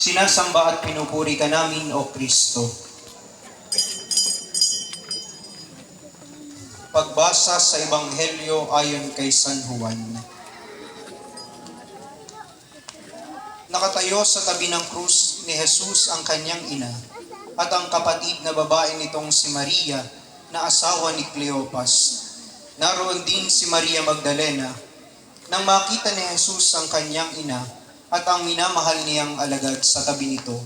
Sinasamba at pinupuri ka namin, O Kristo. Pagbasa sa Ebanghelyo ayon kay San Juan. Nakatayo sa tabi ng krus ni Jesus ang kanyang ina at ang kapatid na babae nitong si Maria na asawa ni Cleopas. Naroon din si Maria Magdalena. Nang makita ni Jesus ang kanyang ina at ang minamahal niyang alagad sa tabi nito,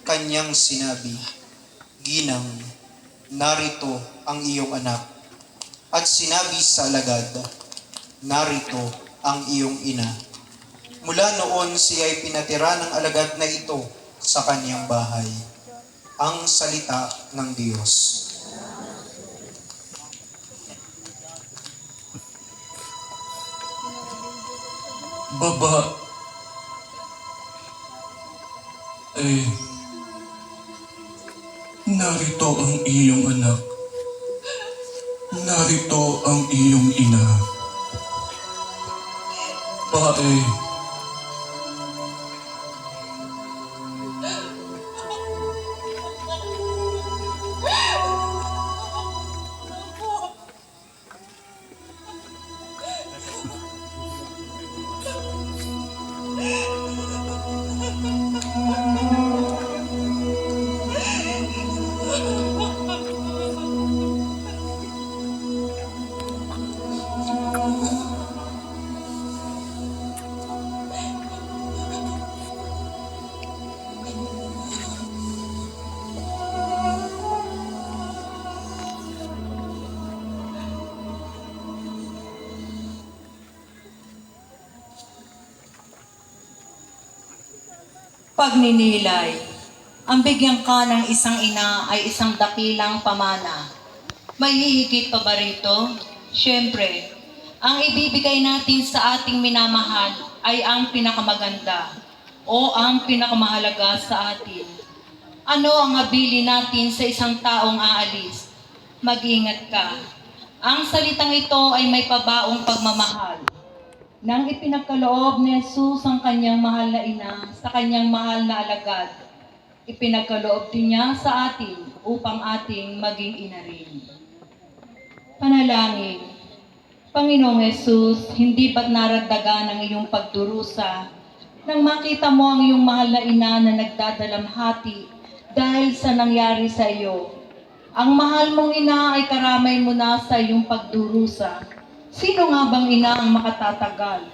kanyang sinabi, "Ginang, narito ang iyong anak." At sinabi sa alagad, "Narito ang iyong ina." Mula noon siya ay pinatira ng alagad na ito sa kanyang bahay. Ang salita ng Diyos. Baba, narito ang iyong anak. Narito ang iyong ina. Pagninilay. Ang bigyan ka ng isang ina ay isang dakilang pamana. May hihigit pa ba rito? Siyempre, ang ibibigay natin sa ating minamahal ay ang pinakamaganda o ang pinakamahalaga sa atin. Ano ang habilin natin sa isang taong aalis? Mag-ingat ka. Ang salitang ito ay may pabaong pagmamahal. Nang ipinagkaloob ni Jesus ang kanyang mahal na ina sa kanyang mahal na alagad, ipinagkaloob din niya sa atin upang ating maging ina rin. Panalangin. Panginoong Jesus, hindi ba't naragdagan ang iyong pagdurusa nang makita mo ang iyong mahal na ina na nagdadalamhati dahil sa nangyari sa iyo? Ang mahal mong ina ay karamay mo na sa iyong pagdurusa. Sino nga bang ina ang makatatagal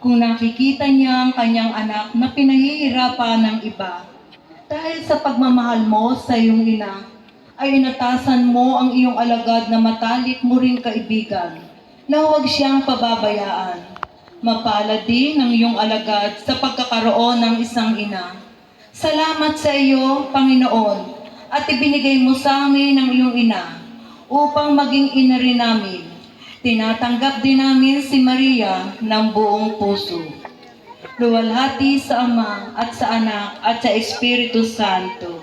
kung nakikita niya ang kanyang anak na pinahihirapan ng iba? Dahil sa pagmamahal mo sa iyong ina, ay inatasan mo ang iyong alagad na matalik mo ring kaibigan, na huwag siyang pababayaan. Mapalad din ang iyong alagad sa pagkakaroon ng isang ina. Salamat sa iyo, Panginoon, at ibinigay mo sa amin ang iyong ina upang maging ina rin namin. Tinatanggap din namin si Maria ng buong puso. Luwalhati sa Ama at sa Anak at sa Espiritu Santo.